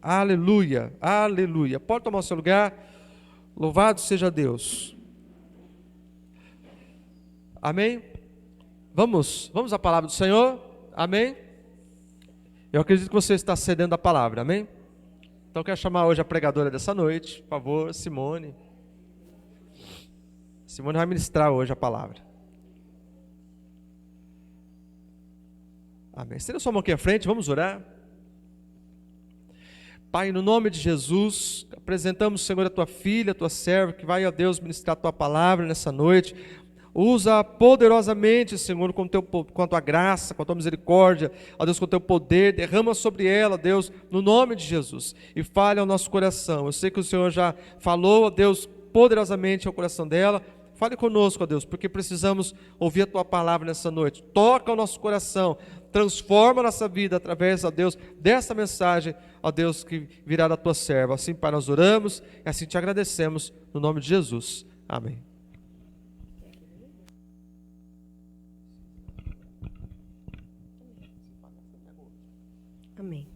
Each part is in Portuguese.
Aleluia, aleluia. Pode tomar o seu lugar. Louvado seja Deus. Amém? Vamos à palavra do Senhor. Amém? Eu acredito que você está cedendo a palavra. Amém? Então eu quero chamar hoje a pregadora dessa noite. Por favor, Simone. Simone vai ministrar hoje a palavra. Amém. Estenda sua mão aqui à frente, vamos orar. Pai, no nome de Jesus, apresentamos, Senhor, a tua filha, a tua serva, que vai, ó Deus, ministrar a tua palavra nessa noite. Usa poderosamente, Senhor, com a tua graça, com a tua misericórdia, ó Deus, com o teu poder, derrama sobre ela, Deus, no nome de Jesus, e fale ao nosso coração. Eu sei que o Senhor já falou, ó Deus, poderosamente ao coração dela. Fale conosco, ó Deus, porque precisamos ouvir a tua palavra nessa noite. Toca o nosso coração, transforma a nossa vida através, ó Deus, dessa mensagem, ó Deus, que virá da tua serva. Assim, Pai, nós oramos e assim te agradecemos, no nome de Jesus. Amém. Amém.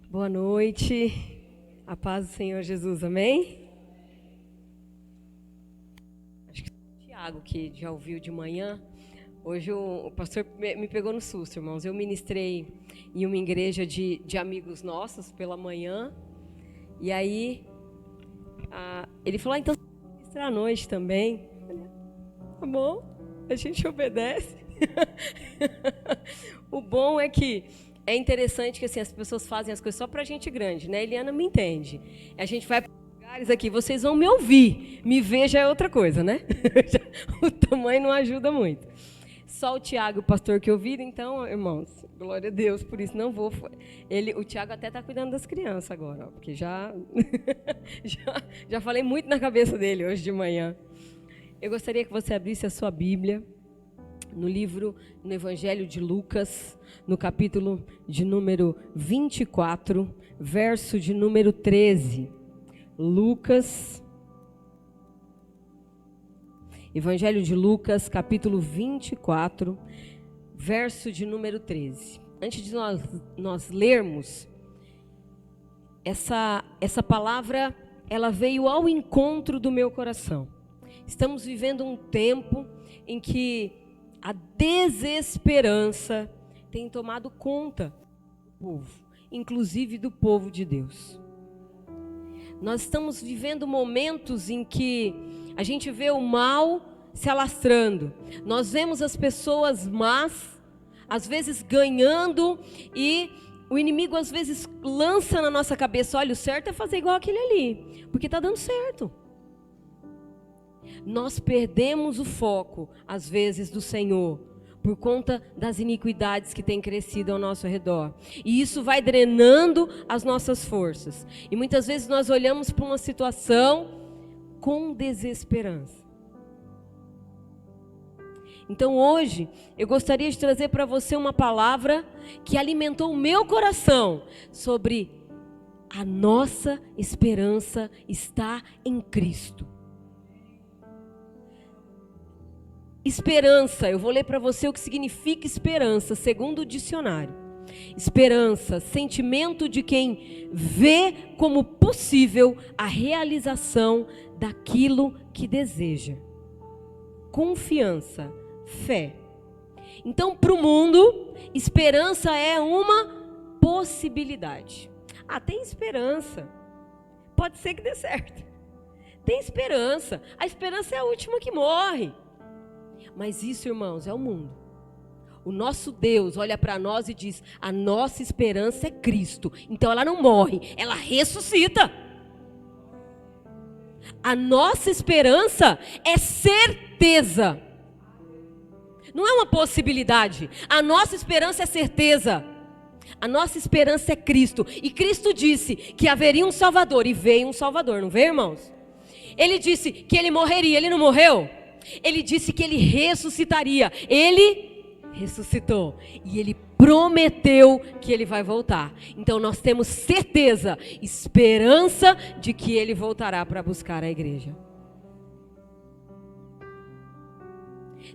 Boa noite, a paz do Senhor Jesus, amém? Acho que o Tiago, que já ouviu de manhã, hoje o pastor me pegou no susto, irmãos. Eu ministrei em uma igreja de amigos nossos pela manhã, e aí ele falou, então você vai ministrar à noite também. Eu falei, tá bom, a gente obedece. O bom é que é interessante que assim, as pessoas fazem as coisas só pra gente grande, né? Eliana me entende. A gente vai para lugares aqui, vocês vão me ouvir. Me ver já é outra coisa, né? O tamanho não ajuda muito. Só o Tiago, o pastor que ouviram, então, irmãos, glória a Deus, por isso não vou. O Tiago até está cuidando das crianças agora, ó, porque já falei muito na cabeça dele hoje de manhã. Eu gostaria que você abrisse a sua Bíblia no Evangelho de Lucas, no capítulo de número 24, verso de número 13. Lucas, Evangelho de Lucas, capítulo 24, verso de número 13. Antes de nós lermos, essa palavra, ela veio ao encontro do meu coração. Estamos vivendo um tempo em que a desesperança tem tomado conta do povo, inclusive do povo de Deus. Nós estamos vivendo momentos em que a gente vê o mal se alastrando. Nós vemos as pessoas más, às vezes ganhando, e o inimigo às vezes lança na nossa cabeça, olha, o certo é fazer igual aquele ali, porque está dando certo. Nós perdemos o foco, às vezes, do Senhor, por conta das iniquidades que têm crescido ao nosso redor. E isso vai drenando as nossas forças. E muitas vezes nós olhamos para uma situação com desesperança. Então hoje, eu gostaria de trazer para você uma palavra que alimentou o meu coração sobre a nossa esperança está em Cristo. Esperança, eu vou ler para você o que significa esperança, segundo o dicionário. Esperança, sentimento de quem vê como possível a realização daquilo que deseja. Confiança, fé. Então, para o mundo, esperança é uma possibilidade. Tem esperança. Pode ser que dê certo. Tem esperança. A esperança é a última que morre. Mas isso, irmãos, é o mundo. O nosso Deus olha para nós e diz, a nossa esperança é Cristo. Então ela não morre, ela ressuscita. A nossa esperança é certeza. Não é uma possibilidade. A nossa esperança é certeza. A nossa esperança é Cristo. E Cristo disse que haveria um Salvador. E veio um Salvador, não veio, irmãos? Ele disse que ele morreria, ele não morreu? Ele disse que ele ressuscitaria. Ele ressuscitou. E ele prometeu que ele vai voltar. Então nós temos certeza, esperança de que ele voltará para buscar a igreja.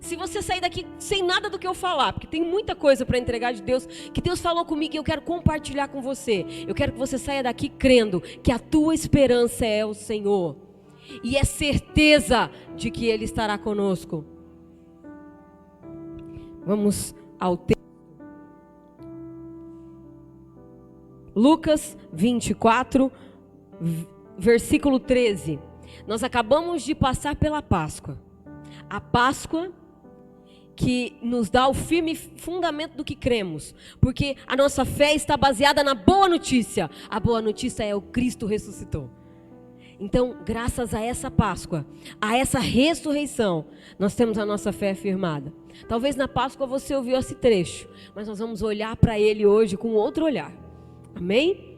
Se você sair daqui sem nada do que eu falar, porque tem muita coisa para entregar de Deus, que Deus falou comigo e eu quero compartilhar com você. Eu quero que você saia daqui crendo que a tua esperança é o Senhor. E é certeza de que Ele estará conosco. Vamos ao texto. Lucas 24, versículo 13. Nós acabamos de passar pela Páscoa. A Páscoa que nos dá o firme fundamento do que cremos. Porque a nossa fé está baseada na boa notícia. A boa notícia é o Cristo ressuscitou. Então, graças a essa Páscoa, a essa ressurreição, nós temos a nossa fé firmada. Talvez na Páscoa você ouviu esse trecho, mas nós vamos olhar para ele hoje com outro olhar. Amém?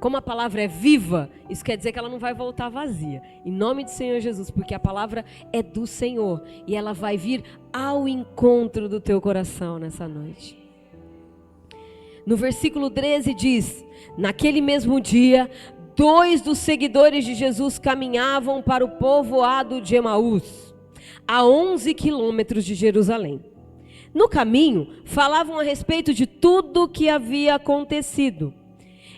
Como a palavra é viva, isso quer dizer que ela não vai voltar vazia. Em nome do Senhor Jesus, porque a palavra é do Senhor e ela vai vir ao encontro do teu coração nessa noite. No versículo 13 diz: naquele mesmo dia, 2 dos seguidores de Jesus caminhavam para o povoado de Emaús, a 11 quilômetros de Jerusalém. No caminho, falavam a respeito de tudo o que havia acontecido.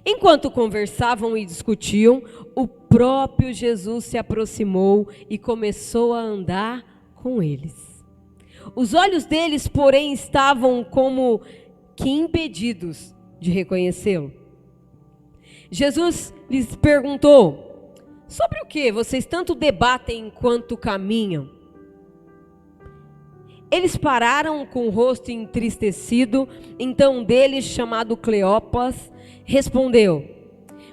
Enquanto conversavam e discutiam, o próprio Jesus se aproximou e começou a andar com eles. Os olhos deles, porém, estavam como que impedidos de reconhecê-lo. Jesus lhes perguntou: sobre o que vocês tanto debatem enquanto caminham? Eles pararam com o rosto entristecido. Então um deles, chamado Cleopas, respondeu: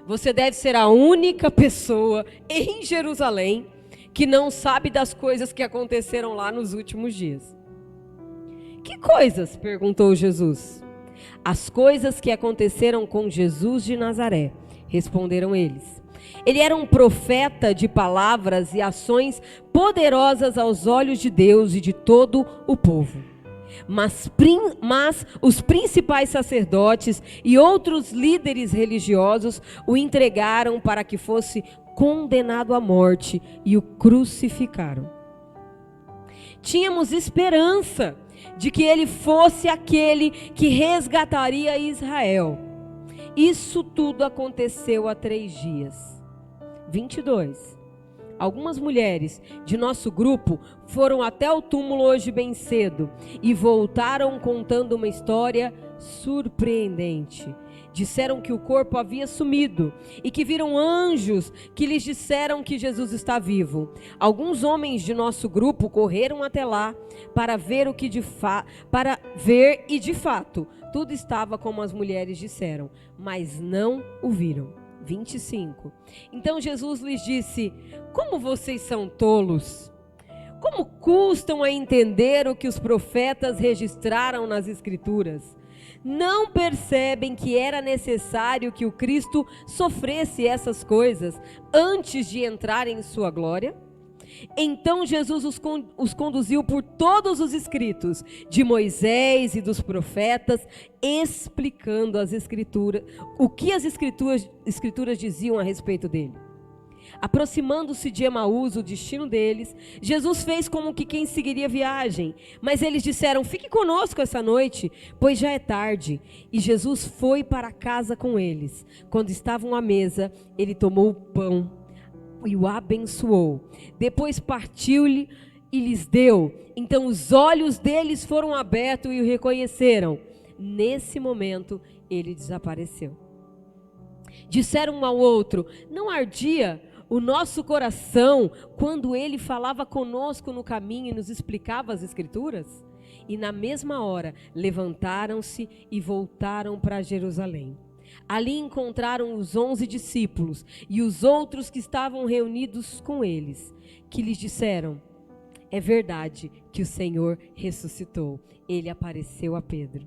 você deve ser a única pessoa em Jerusalém que não sabe das coisas que aconteceram lá nos últimos dias. Que coisas? Perguntou Jesus. As coisas que aconteceram com Jesus de Nazaré, responderam eles. Ele era um profeta de palavras e ações poderosas aos olhos de Deus e de todo o povo. Mas os principais sacerdotes e outros líderes religiosos o entregaram para que fosse condenado à morte e o crucificaram. Tínhamos esperança de que ele fosse aquele que resgataria Israel. Isso tudo aconteceu há 3 dias. 22. Algumas mulheres de nosso grupo foram até o túmulo hoje bem cedo e voltaram contando uma história surpreendente. Disseram que o corpo havia sumido e que viram anjos que lhes disseram que Jesus está vivo. Alguns homens de nosso grupo correram até lá para ver e de fato tudo estava como as mulheres disseram, mas não o viram. 25. Então Jesus lhes disse: como vocês são tolos! Como custam a entender o que os profetas registraram nas Escrituras? Não percebem que era necessário que o Cristo sofresse essas coisas antes de entrar em sua glória? Então Jesus os conduziu por todos os escritos de Moisés e dos profetas, explicando as Escrituras, o que as Escrituras diziam a respeito dele. Aproximando-se de Emaús, o destino deles, Jesus fez como que quem seguiria a viagem. Mas eles disseram: fique conosco essa noite, pois já é tarde. E Jesus foi para casa com eles. Quando estavam à mesa, ele tomou o pão e o abençoou. Depois partiu-lhe e lhes deu. Então os olhos deles foram abertos e o reconheceram. Nesse momento, ele desapareceu. Disseram um ao outro: não ardia o nosso coração quando ele falava conosco no caminho e nos explicava as Escrituras? E na mesma hora levantaram-se e voltaram para Jerusalém. Ali encontraram os 11 discípulos e os outros que estavam reunidos com eles, que lhes disseram: é verdade que o Senhor ressuscitou. Ele apareceu a Pedro.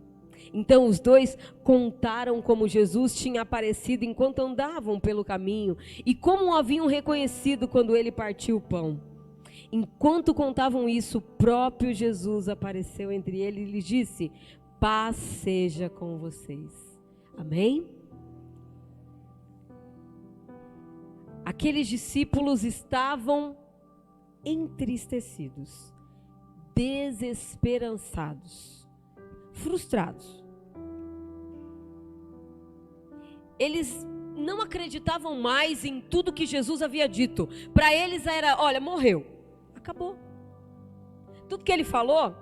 Então os dois contaram como Jesus tinha aparecido enquanto andavam pelo caminho e como o haviam reconhecido quando ele partiu o pão. Enquanto contavam isso, o próprio Jesus apareceu entre eles e lhes disse: paz seja com vocês. Amém? Aqueles discípulos estavam entristecidos, desesperançados, frustrados. Eles não acreditavam mais em tudo que Jesus havia dito. Para eles era, olha, morreu, acabou. Tudo que ele falou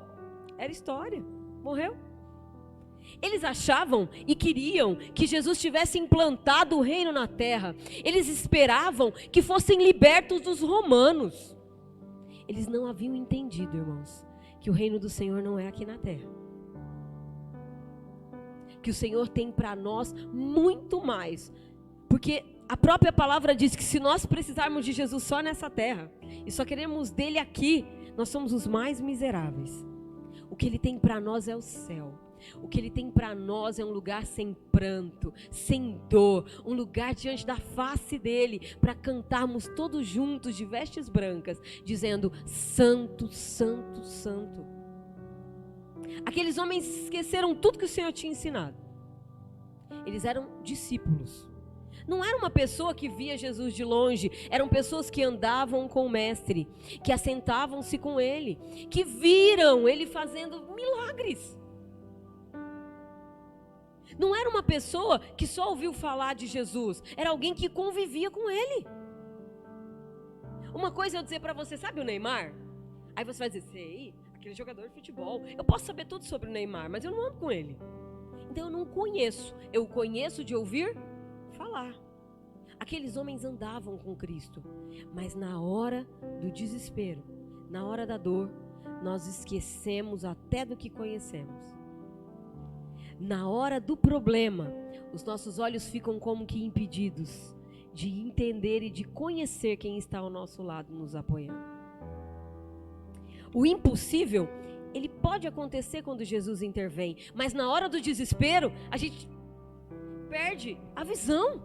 era história, morreu. Eles achavam e queriam que Jesus tivesse implantado o reino na terra. Eles esperavam que fossem libertos dos romanos. Eles não haviam entendido, irmãos, que o reino do Senhor não é aqui na terra. Que o Senhor tem para nós muito mais. Porque a própria palavra diz que se nós precisarmos de Jesus só nessa terra, e só queremos dele aqui, nós somos os mais miseráveis. O que ele tem para nós é o céu. O que ele tem para nós é um lugar sem pranto, sem dor, um lugar diante da face dele, para cantarmos todos juntos de vestes brancas, dizendo: Santo, Santo, Santo. Aqueles homens esqueceram tudo que o Senhor tinha ensinado. Eles eram discípulos. Não era uma pessoa que via Jesus de longe, eram pessoas que andavam com o mestre, que assentavam-se com ele, que viram ele fazendo milagres. Não era uma pessoa que só ouviu falar de Jesus, era alguém que convivia com ele. Uma coisa é eu dizer para você, sabe o Neymar? Aí você vai dizer, sei, aquele jogador de futebol, eu posso saber tudo sobre o Neymar, mas eu não ando com ele. Então eu não conheço, eu conheço de ouvir falar. Aqueles homens andavam com Cristo, mas na hora do desespero, na hora da dor, nós esquecemos até do que conhecemos. Na hora do problema, os nossos olhos ficam como que impedidos de entender e de conhecer quem está ao nosso lado nos apoiando. O impossível, ele pode acontecer quando Jesus intervém, mas na hora do desespero, a gente perde a visão.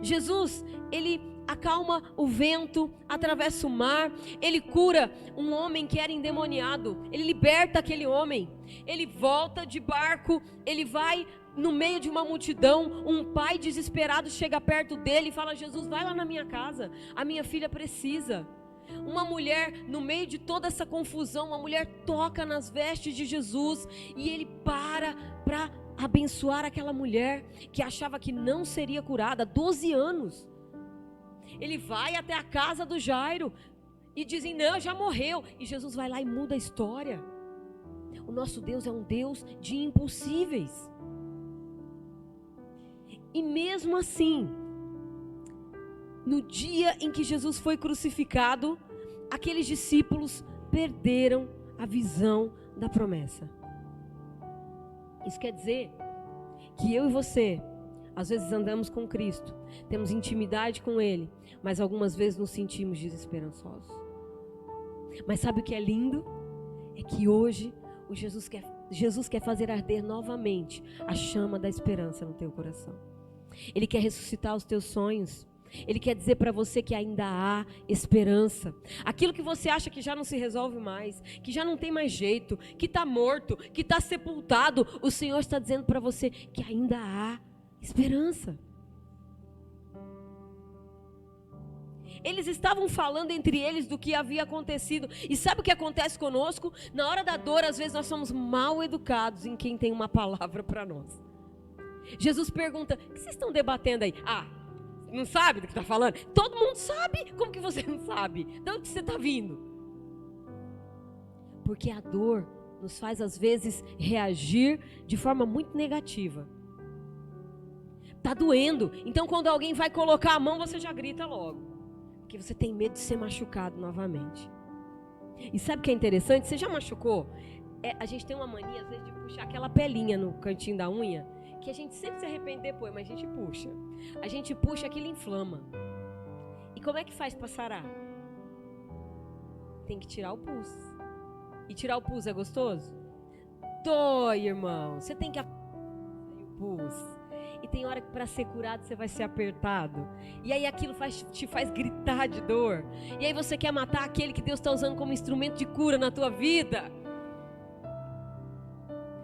Jesus, ele acalma o vento, atravessa o mar, ele cura um homem que era endemoniado, ele liberta aquele homem, ele volta de barco, ele vai no meio de uma multidão, um pai desesperado chega perto dele e fala: Jesus, vai lá na minha casa, a minha filha precisa. Uma mulher, no meio de toda essa confusão, uma mulher toca nas vestes de Jesus e ele para abençoar aquela mulher que achava que não seria curada há 12 anos. Ele vai até a casa do Jairo e dizem: não, já morreu. E Jesus vai lá e muda a história. O nosso Deus é um Deus de impossíveis. E mesmo assim, no dia em que Jesus foi crucificado, aqueles discípulos perderam a visão da promessa. Isso quer dizer que eu e você, às vezes andamos com Cristo, temos intimidade com Ele, mas algumas vezes nos sentimos desesperançosos. Mas sabe o que é lindo? É que hoje Jesus quer fazer arder novamente a chama da esperança no teu coração. Ele quer ressuscitar os teus sonhos. Ele quer dizer para você que ainda há esperança. Aquilo que você acha que já não se resolve mais, que já não tem mais jeito, que está morto, que está sepultado, o Senhor está dizendo para você que ainda há esperança. Eles estavam falando entre eles do que havia acontecido. E sabe o que acontece conosco? Na hora da dor, às vezes nós somos mal educados em quem tem uma palavra para nós. Jesus pergunta: o que vocês estão debatendo aí? Não sabe do que está falando? Todo mundo sabe. Como que você não sabe? De onde você está vindo? Porque a dor nos faz às vezes reagir de forma muito negativa. Está doendo. Então quando alguém vai colocar a mão, você já grita logo. Porque você tem medo de ser machucado novamente. E sabe o que é interessante? Você já machucou? A gente tem uma mania às vezes de puxar aquela pelinha no cantinho da unha, que a gente sempre se arrepende depois, mas a gente puxa. A gente puxa, aquilo inflama. E como é que faz para sarar? Tem que tirar o pus. E tirar o pus é gostoso? Dói, irmão. Você tem que o pus. E tem hora que para ser curado você vai ser apertado. E aí aquilo te faz gritar de dor. E aí você quer matar aquele que Deus está usando como instrumento de cura na tua vida.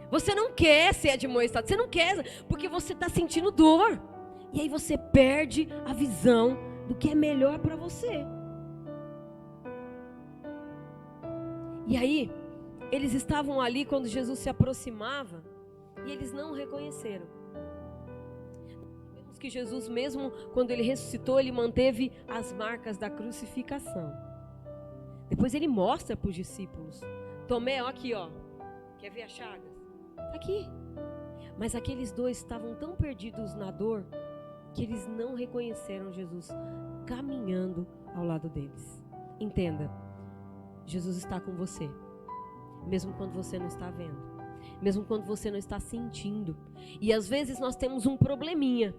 Você não quer ser admoestado, você não quer, porque você está sentindo dor. E aí você perde a visão do que é melhor para você. E aí, eles estavam ali quando Jesus se aproximava e eles não reconheceram. Vemos que Jesus, mesmo quando ele ressuscitou, ele manteve as marcas da crucificação. Depois ele mostra para os discípulos: Tomé, ó aqui, ó, quer ver as chagas? Tá aqui. Mas aqueles dois estavam tão perdidos na dor que eles não reconheceram Jesus caminhando ao lado deles. Entenda, Jesus está com você, mesmo quando você não está vendo, mesmo quando você não está sentindo. E às vezes nós temos um probleminha.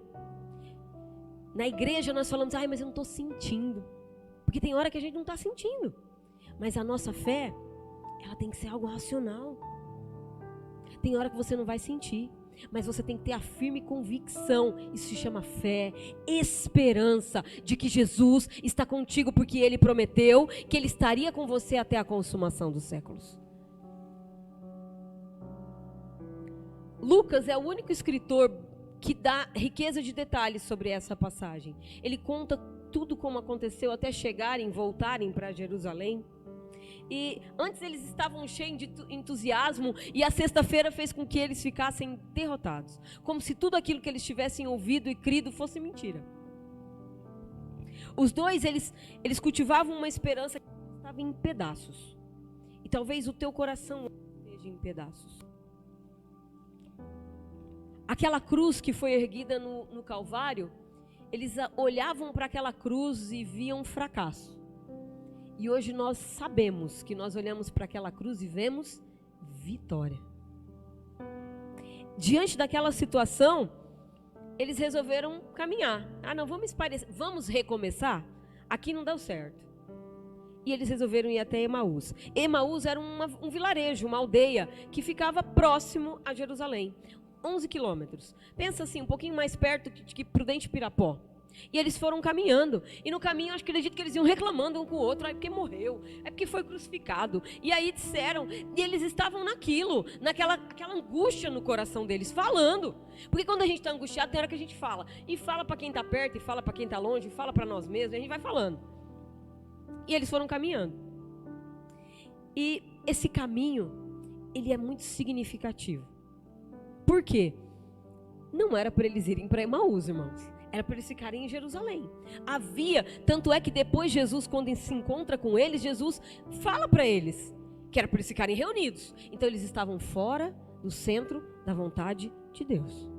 Na igreja nós falamos: ai, mas eu não estou sentindo. Porque tem hora que a gente não está sentindo. Mas a nossa fé, ela tem que ser algo racional. Tem hora que você não vai sentir, mas você tem que ter a firme convicção. Isso se chama fé, esperança de que Jesus está contigo, porque Ele prometeu que Ele estaria com você até a consumação dos séculos. Lucas é o único escritor que dá riqueza de detalhes sobre essa passagem. Ele conta tudo como aconteceu até chegarem, voltarem para Jerusalém. E antes eles estavam cheios de entusiasmo, e a sexta-feira fez com que eles ficassem derrotados, como se tudo aquilo que eles tivessem ouvido e crido fosse mentira. Os dois, eles cultivavam uma esperança que estava em pedaços. E talvez o teu coração esteja em pedaços. Aquela cruz que foi erguida no Calvário, eles olhavam para aquela cruz e viam fracasso. E hoje nós sabemos que nós olhamos para aquela cruz e vemos vitória. Diante daquela situação, eles resolveram caminhar. Ah, não, vamos recomeçar? Aqui não deu certo. E eles resolveram ir até Emaús. Emaús era um vilarejo, uma aldeia que ficava próximo a Jerusalém. 11 quilômetros. Pensa assim, um pouquinho mais perto que Prudente Pirapó. E eles foram caminhando, e no caminho eu acredito que eles iam reclamando um com o outro: é porque morreu, é porque foi crucificado. E aí disseram, e eles estavam aquela angústia no coração deles, falando. Porque quando a gente está angustiado, tem hora que a gente fala, e fala para quem está perto, e fala para quem está longe, e fala para nós mesmos, e a gente vai falando. E eles foram caminhando. E esse caminho, ele é muito significativo. Por quê? Não era para eles irem para Emaús, irmãos. Era para eles ficarem em Jerusalém. Tanto é que depois Jesus, quando se encontra com eles, Jesus fala para eles que era para eles ficarem reunidos. Então eles estavam fora do centro da vontade de Deus.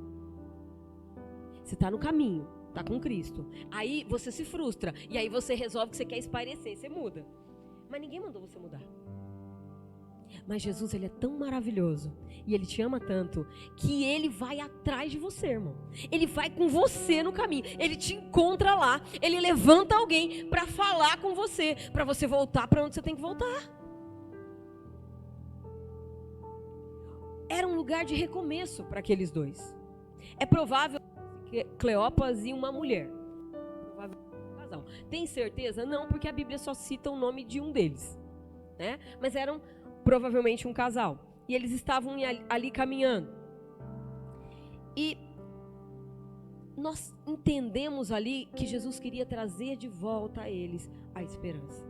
Você está no caminho, está com Cristo. Aí você se frustra, e aí você resolve que você quer espairecer, você muda. Mas ninguém mandou você mudar. Mas Jesus, Ele é tão maravilhoso e Ele te ama tanto que Ele vai atrás de você, irmão. Ele vai com você no caminho. Ele te encontra lá. Ele levanta alguém para falar com você, para você voltar para onde você tem que voltar. Era um lugar de recomeço para aqueles dois. É provável que Cleopas e uma mulher. Provavelmente um casal. Tem certeza? Não, porque a Bíblia só cita o nome de um deles, né? Mas eram provavelmente um casal. E eles estavam ali caminhando. E nós entendemos ali que Jesus queria trazer de volta a eles a esperança.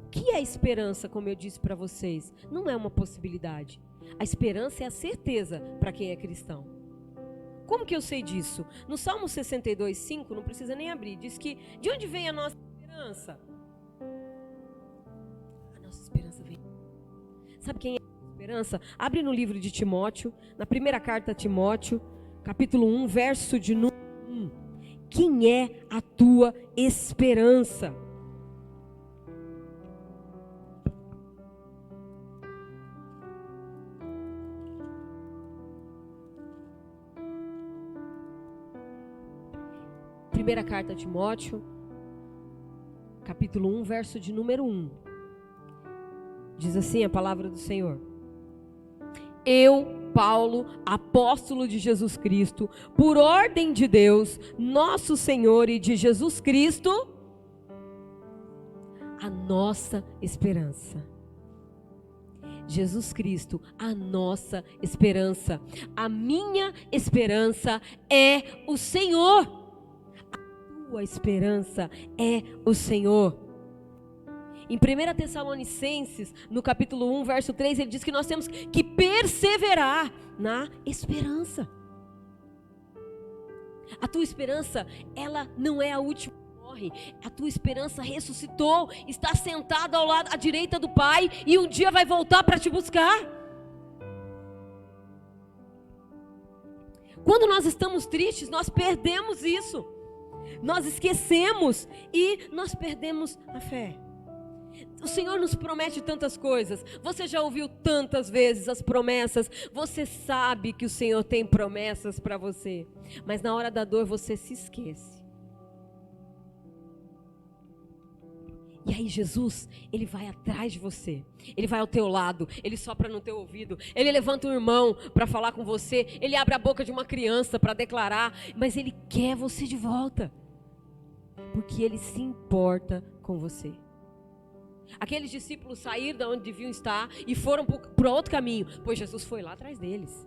O que é esperança, como eu disse para vocês? Não é uma possibilidade. A esperança é a certeza para quem é cristão. Como que eu sei disso? No Salmo 62:5, não precisa nem abrir, diz que de onde vem a nossa esperança? Esperança vem. Sabe quem é a esperança? Abre no livro de Timóteo, na primeira carta a Timóteo, capítulo 1, verso de número 1. Quem é a tua esperança? Primeira carta a Timóteo, capítulo 1, verso de número 1. Diz assim a palavra do Senhor: Eu, Paulo, apóstolo de Jesus Cristo, por ordem de Deus, nosso Senhor, e de Jesus Cristo, a nossa esperança. Jesus Cristo, a nossa esperança. A minha esperança é o Senhor. A tua esperança é o Senhor. Em 1 Tessalonicenses, no capítulo 1, verso 3, ele diz que nós temos que perseverar na esperança. A tua esperança, ela não é a última que morre. A tua esperança ressuscitou, está sentada ao lado, à direita do Pai, e um dia vai voltar para te buscar. Quando nós estamos tristes, nós perdemos isso. Nós esquecemos e nós perdemos a fé. O Senhor nos promete tantas coisas. Você já ouviu tantas vezes as promessas. Você sabe que o Senhor tem promessas para você. Mas na hora da dor você se esquece. E aí Jesus, ele vai atrás de você, ele vai ao teu lado, ele sopra no teu ouvido, ele levanta um irmão para falar com você, ele abre a boca de uma criança para declarar, mas ele quer você de volta, porque ele se importa com você. Aqueles discípulos saíram de onde deviam estar e foram para outro caminho, pois Jesus foi lá atrás deles.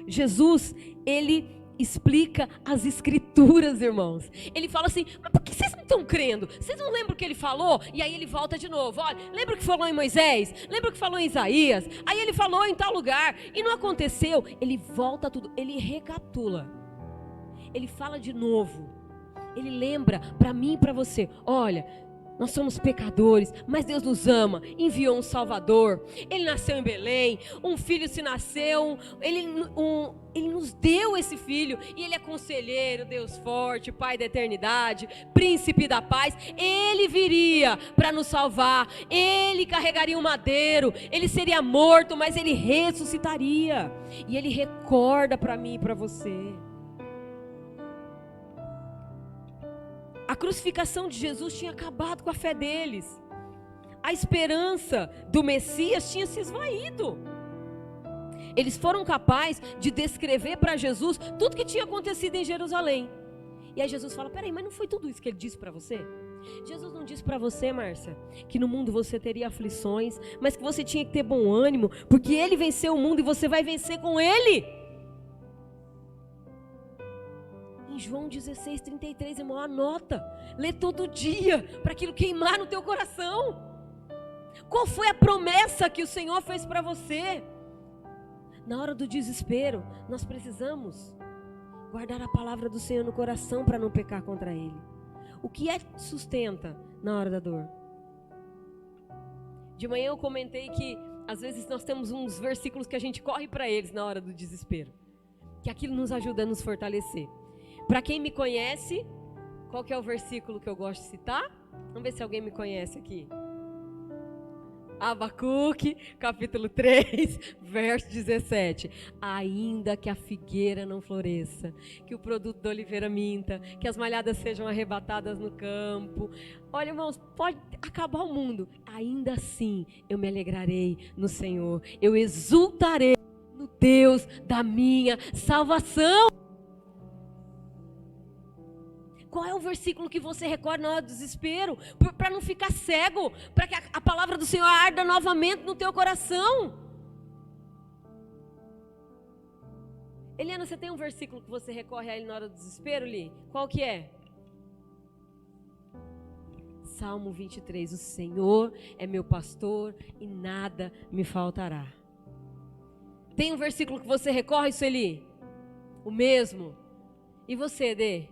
Jesus, ele explica as escrituras, irmãos. Ele fala assim, mas por que vocês não estão crendo? Vocês não lembram o que ele falou? E aí ele volta de novo, olha, lembra o que falou em Moisés? Lembra o que falou em Isaías? Aí ele falou em tal lugar, e não aconteceu. Ele volta tudo, ele recapitula. Ele fala de novo. Ele lembra para mim e para você, olha, nós somos pecadores, mas Deus nos ama, enviou um Salvador, Ele nasceu em Belém, um filho se nasceu, Ele nos deu esse filho, e Ele é conselheiro, Deus forte, Pai da eternidade, príncipe da paz. Ele viria para nos salvar, Ele carregaria um madeiro, Ele seria morto, mas Ele ressuscitaria, e Ele recorda para mim e para você. A crucificação de Jesus tinha acabado com a fé deles. A esperança do Messias tinha se esvaído. Eles foram capazes de descrever para Jesus tudo que tinha acontecido em Jerusalém. E aí Jesus fala, peraí, mas não foi tudo isso que ele disse para você? Jesus não disse para você, Márcia, que no mundo você teria aflições, mas que você tinha que ter bom ânimo, porque ele venceu o mundo e você vai vencer com ele. João 16:33, irmão, anota, lê todo dia, para aquilo queimar no teu coração. Qual foi a promessa que o Senhor fez para você? Na hora do desespero, nós precisamos guardar a palavra do Senhor no coração para não pecar contra Ele. O que é que sustenta na hora da dor? De manhã eu comentei que às vezes nós temos uns versículos que a gente corre para eles na hora do desespero, que aquilo nos ajuda a nos fortalecer. Para quem me conhece, qual que é o versículo que eu gosto de citar? Vamos ver se alguém me conhece aqui. Abacuque, capítulo 3, verso 17. Ainda que a figueira não floresça, que o produto da oliveira minta, que as malhadas sejam arrebatadas no campo. Olha, irmãos, pode acabar o mundo. Ainda assim, eu me alegrarei no Senhor. Eu exultarei no Deus da minha salvação. Qual é o versículo que você recorda na hora do desespero? Para não ficar cego, para que a palavra do Senhor arda novamente no teu coração. Eliana, você tem um versículo que você recorre a ele na hora do desespero, Li? Qual que é? Salmo 23, o Senhor é meu pastor e nada me faltará. Tem um versículo que você recorre, Sueli? O mesmo? E você, Dê?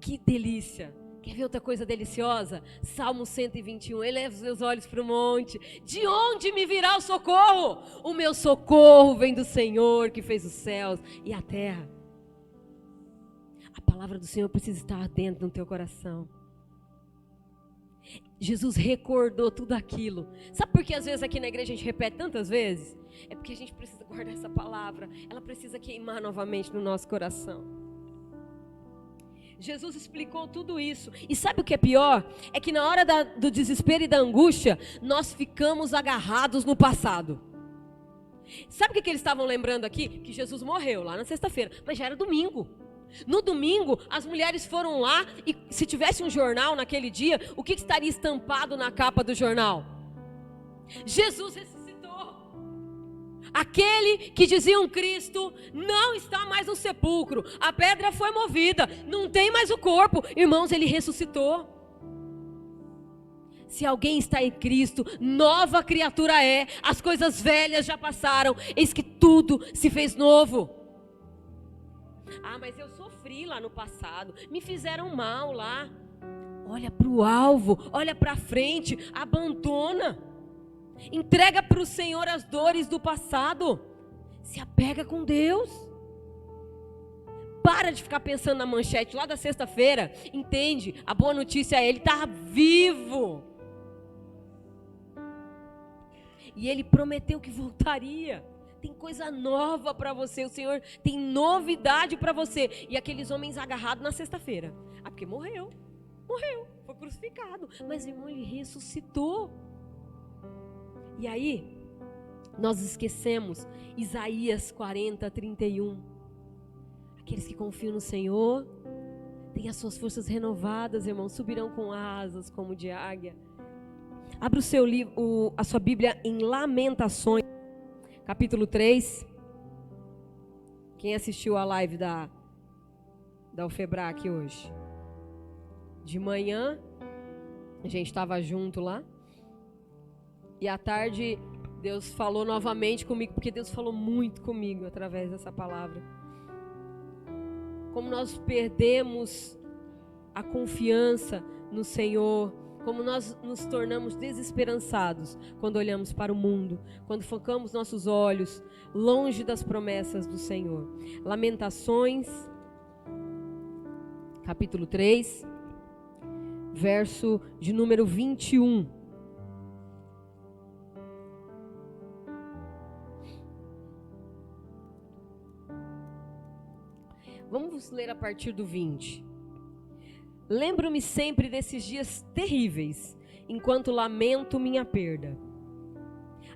Que delícia! Quer ver outra coisa deliciosa? Salmo 121, eleva os meus olhos para o monte. De onde me virá o socorro? O meu socorro vem do Senhor que fez os céus e a terra. A palavra do Senhor precisa estar dentro do teu coração. Jesus recordou tudo aquilo. Sabe por que às vezes aqui na igreja a gente repete tantas vezes? É porque a gente precisa guardar essa palavra. Ela precisa queimar novamente no nosso coração. Jesus explicou tudo isso. E sabe o que é pior? É que na hora do desespero e da angústia, nós ficamos agarrados no passado. Sabe o que eles estavam lembrando aqui? Que Jesus morreu lá na sexta-feira, mas já era domingo. No domingo, as mulheres foram lá e se tivesse um jornal naquele dia, o que estaria estampado na capa do jornal? Jesus ressuscitou. Aquele que diziam Cristo não está mais no sepulcro, a pedra foi movida, não tem mais o corpo. Irmãos, ele ressuscitou. Se alguém está em Cristo, nova criatura é, as coisas velhas já passaram, eis que tudo se fez novo. Ah, mas eu sofri lá no passado, me fizeram mal lá. Olha para o alvo, olha para frente, abandona. Entrega para o Senhor as dores do passado. Se apega com Deus. Para de ficar pensando na manchete lá da sexta-feira. Entende? A boa notícia é: ele está vivo. E ele prometeu que voltaria. Tem coisa nova para você. O Senhor tem novidade para você. E aqueles homens agarrados na sexta-feira. Ah, porque morreu. Foi crucificado. Mas, irmão, ele ressuscitou. E aí, nós esquecemos Isaías 40, 31. Aqueles que confiam no Senhor têm as suas forças renovadas, irmãos, subirão com asas como de águia. Abra o seu livro, a sua Bíblia em Lamentações, capítulo 3. Quem assistiu a live da UFEBRAC hoje? De manhã, a gente estava junto lá. E à tarde, Deus falou novamente comigo, porque Deus falou muito comigo através dessa palavra. Como nós perdemos a confiança no Senhor, como nós nos tornamos desesperançados quando olhamos para o mundo, quando focamos nossos olhos longe das promessas do Senhor. Lamentações, capítulo 3, verso de número 21. Vamos ler a partir do 20. Lembro-me sempre desses dias terríveis, enquanto lamento minha perda.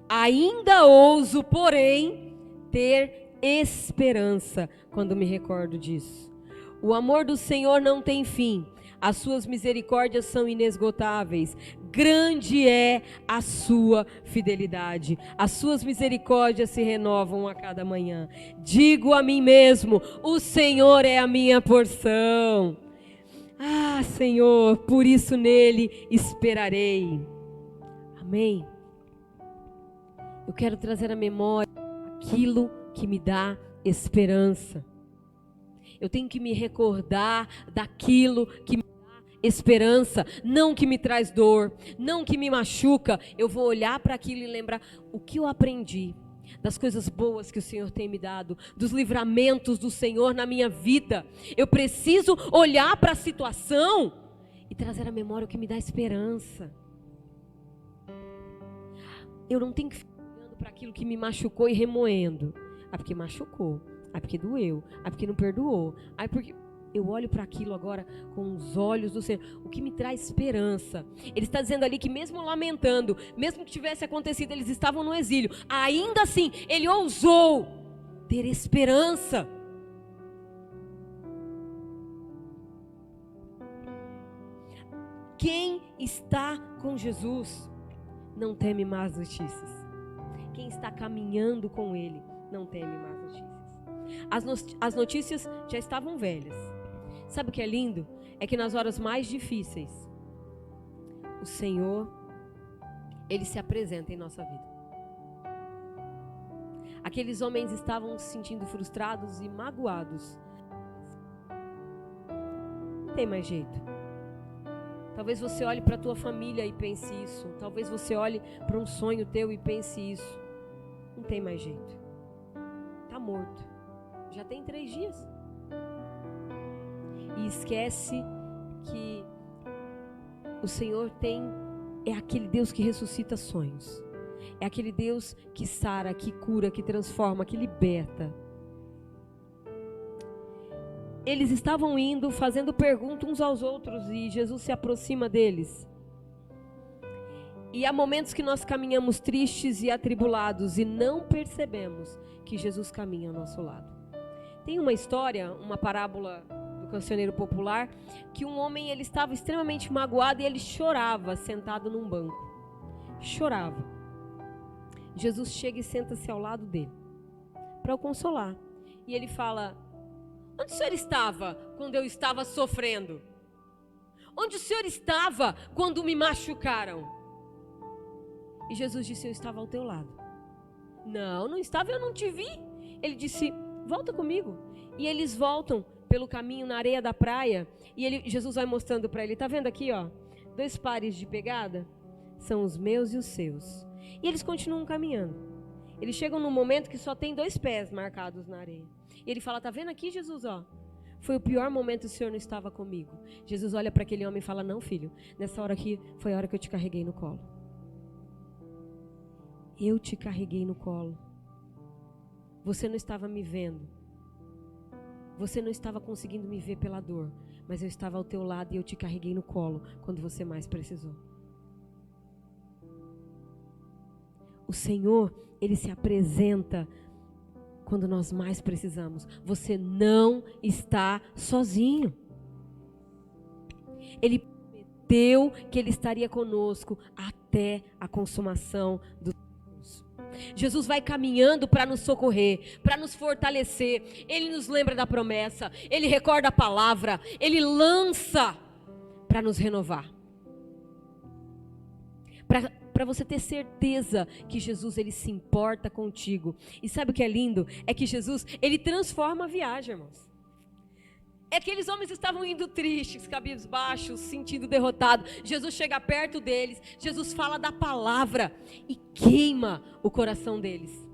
Ainda ouso, porém, ter esperança quando me recordo disso. O amor do Senhor não tem fim, as suas misericórdias são inesgotáveis. Grande é a sua fidelidade. As suas misericórdias se renovam a cada manhã. Digo a mim mesmo: o Senhor é a minha porção. Ah, Senhor, por isso nele esperarei. Amém. Eu quero trazer à memória aquilo que me dá esperança. Eu tenho que me recordar daquilo que me dá esperança, não que me traz dor, não que me machuca. Eu vou olhar para aquilo e lembrar o que eu aprendi, das coisas boas que o Senhor tem me dado, dos livramentos do Senhor na minha vida. Eu preciso olhar para a situação e trazer à memória o que me dá esperança. Eu não tenho que ficar olhando para aquilo que me machucou e remoendo. Ah, porque machucou. Ah, porque doeu. Ah, porque não perdoou. Ah, porque... Eu olho para aquilo agora com os olhos do Senhor. O que me traz esperança. Ele está dizendo ali que mesmo lamentando, mesmo que tivesse acontecido, eles estavam no exílio. Ainda assim, ele ousou ter esperança. Quem está com Jesus não teme más notícias. Quem está caminhando com Ele não teme más notícias. As notícias já estavam velhas. Sabe o que é lindo? É que nas horas mais difíceis, o Senhor, Ele se apresenta em nossa vida. Aqueles homens estavam se sentindo frustrados e magoados. Não tem mais jeito. Talvez você olhe para a tua família e pense isso. Talvez você olhe para um sonho teu e pense isso. Não tem mais jeito. Está morto. Já tem 3 dias. E esquece que o Senhor é aquele Deus que ressuscita sonhos. É aquele Deus que sara, que cura, que transforma, que liberta. Eles estavam indo, fazendo perguntas uns aos outros, e Jesus se aproxima deles. E há momentos que nós caminhamos tristes e atribulados e não percebemos que Jesus caminha ao nosso lado. Tem uma história, uma parábola do cancioneiro popular, que um homem, ele estava extremamente magoado e ele chorava sentado num banco. Chorava. Jesus chega e senta-se ao lado dele, para o consolar. E ele fala: onde o senhor estava quando eu estava sofrendo? Onde o senhor estava quando me machucaram? E Jesus disse: eu estava ao teu lado. Não, não estava, eu não te vi. Ele disse: volta comigo. E eles voltam pelo caminho na areia da praia. E Jesus vai mostrando para ele: tá vendo aqui, ó, 2 pares de pegada? São os meus e os seus. E eles continuam caminhando. Eles chegam num momento que só tem 2 pés marcados na areia. E ele fala: tá vendo aqui, Jesus, ó? Foi o pior momento que o Senhor não estava comigo. Jesus olha para aquele homem e fala: não, filho, nessa hora aqui foi a hora que eu te carreguei no colo. Eu te carreguei no colo. Você não estava me vendo. Você não estava conseguindo me ver pela dor. Mas eu estava ao teu lado e eu te carreguei no colo quando você mais precisou. O Senhor, Ele se apresenta quando nós mais precisamos. Você não está sozinho. Ele prometeu que Ele estaria conosco até a consumação do séculos. Jesus vai caminhando para nos socorrer, para nos fortalecer. Ele nos lembra da promessa, Ele recorda a palavra, Ele lança para nos renovar. Para você ter certeza que Jesus, Ele se importa contigo. E sabe o que é lindo? É que Jesus, Ele transforma a viagem, irmãos. É que aqueles homens estavam indo tristes, cabisbaixos, sentindo derrotados. Jesus chega perto deles, Jesus fala da palavra e queima o coração deles.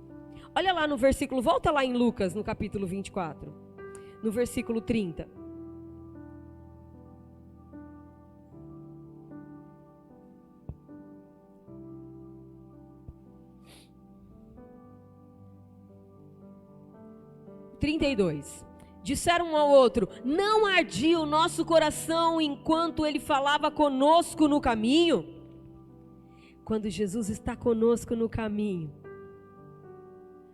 Olha lá no versículo, volta lá em Lucas, no capítulo 24, no versículo 30. Disseram um ao outro: não ardia o nosso coração enquanto Ele falava conosco no caminho? Quando Jesus está conosco no caminho,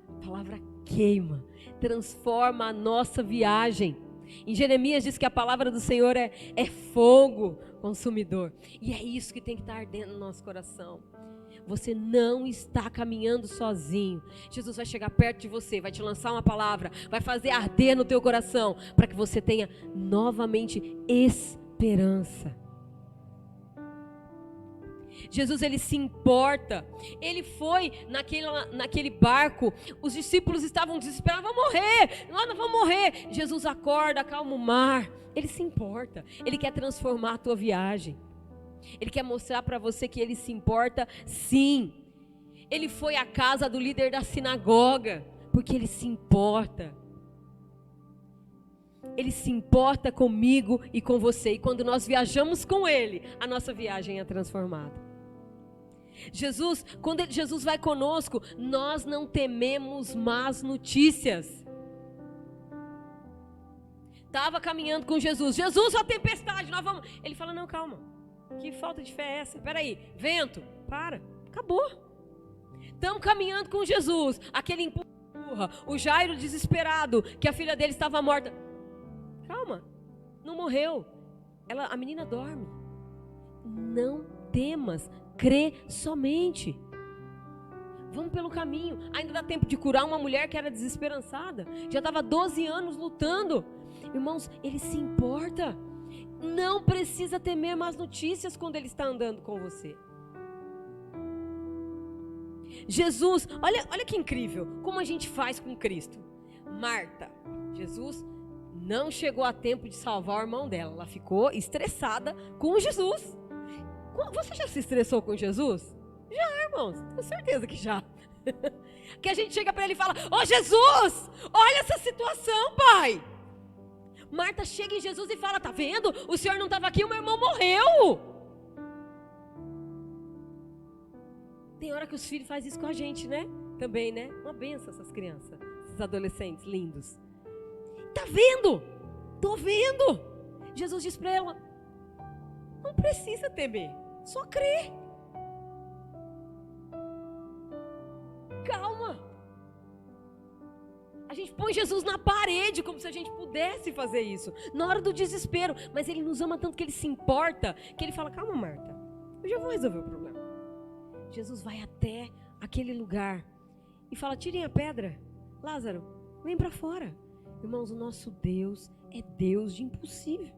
a palavra queima, transforma a nossa viagem. Em Jeremias diz que a palavra do Senhor é fogo consumidor. E é isso que tem que estar ardendo no nosso coração. Você não está caminhando sozinho. Jesus vai chegar perto de você, vai te lançar uma palavra, vai fazer arder no teu coração, para que você tenha novamente esperança. Jesus, Ele se importa. Ele foi naquele barco, os discípulos estavam desesperados: vamos morrer, nós vamos morrer. Jesus acorda, acalma o mar. Ele se importa, Ele quer transformar a tua viagem. Ele quer mostrar para você que Ele se importa, sim. Ele foi à casa do líder da sinagoga, porque Ele se importa. Ele se importa comigo e com você. E quando nós viajamos com Ele, a nossa viagem é transformada. Quando Jesus vai conosco, nós não tememos más notícias. Estava caminhando com Jesus. Jesus, a tempestade, nós vamos. Ele fala: não, calma. Que falta de fé é essa? Peraí, vento, para, acabou. Estamos caminhando com Jesus. Aquele empurra, o Jairo desesperado, que a filha dele estava morta. Calma, não morreu. A menina dorme. Não temas, crê somente. Vamos pelo caminho. Ainda dá tempo de curar uma mulher que era desesperançada. Já estava 12 anos lutando. Irmãos, Ele se importa. Não precisa temer más notícias quando Ele está andando com você. Jesus, olha que incrível, como a gente faz com Cristo. Marta, Jesus não chegou a tempo de salvar o irmão dela. Ela ficou estressada com Jesus. Você já se estressou com Jesus? Já, irmãos, tenho certeza que já. Que a gente chega para Ele e fala: ô Jesus, olha essa situação, Pai. Marta chega em Jesus e fala: tá vendo? O Senhor não estava aqui, o meu irmão morreu. Tem hora que os filhos fazem isso com a gente, né? Também, né? Uma benção essas crianças, esses adolescentes lindos. Tá vendo? Tô vendo. Jesus diz para ela: não precisa temer, só crê. Calma. A gente põe Jesus na parede como se a gente pudesse fazer isso na hora do desespero, mas Ele nos ama tanto que Ele se importa, que Ele fala: calma, Marta, eu já vou resolver o problema. Jesus vai até aquele lugar e fala: tirem a pedra. Lázaro, vem para fora. Irmãos, o nosso Deus é Deus de impossível.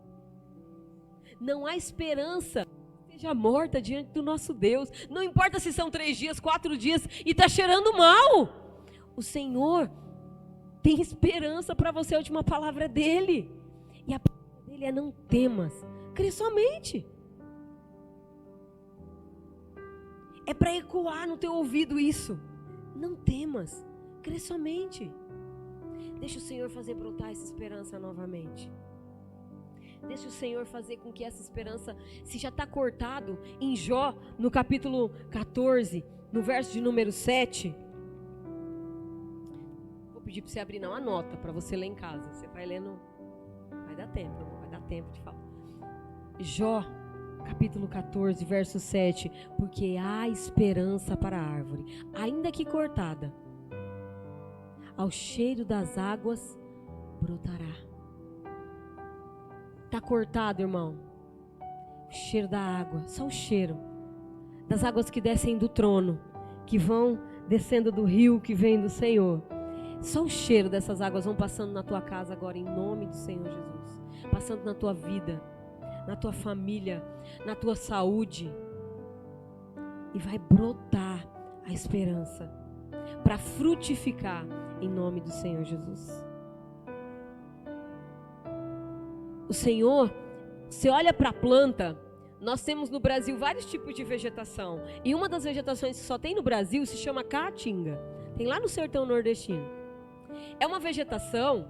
Não há esperança que seja morta diante do nosso Deus. Não importa se são 3 dias, 4 dias e está cheirando mal. O Senhor tem esperança para você. A última palavra é dele. E a palavra dele é: não temas, crê somente. É para ecoar no teu ouvido isso. Não temas, crê somente. Deixa o Senhor fazer brotar essa esperança novamente. Deixa o Senhor fazer com que essa esperança, se já está cortado, em Jó, no capítulo 14, no verso de número 7. Vou pedir para você abrir, não, anota, para você ler em casa. Você vai lendo, vai dar tempo, irmão, vai dar tempo de falar. Jó, capítulo 14, verso 7. Porque há esperança para a árvore, ainda que cortada, ao cheiro das águas brotará. Está cortado, irmão, o cheiro da água, só o cheiro das águas que descem do trono, que vão descendo do rio que vem do Senhor. Só o cheiro dessas águas vão passando na tua casa agora, em nome do Senhor Jesus. Passando na tua vida, na tua família, na tua saúde. E vai brotar a esperança para frutificar em nome do Senhor Jesus. O Senhor, você olha para a planta, nós temos no Brasil vários tipos de vegetação. E uma das vegetações que só tem no Brasil se chama caatinga. Tem lá no sertão nordestino. É uma vegetação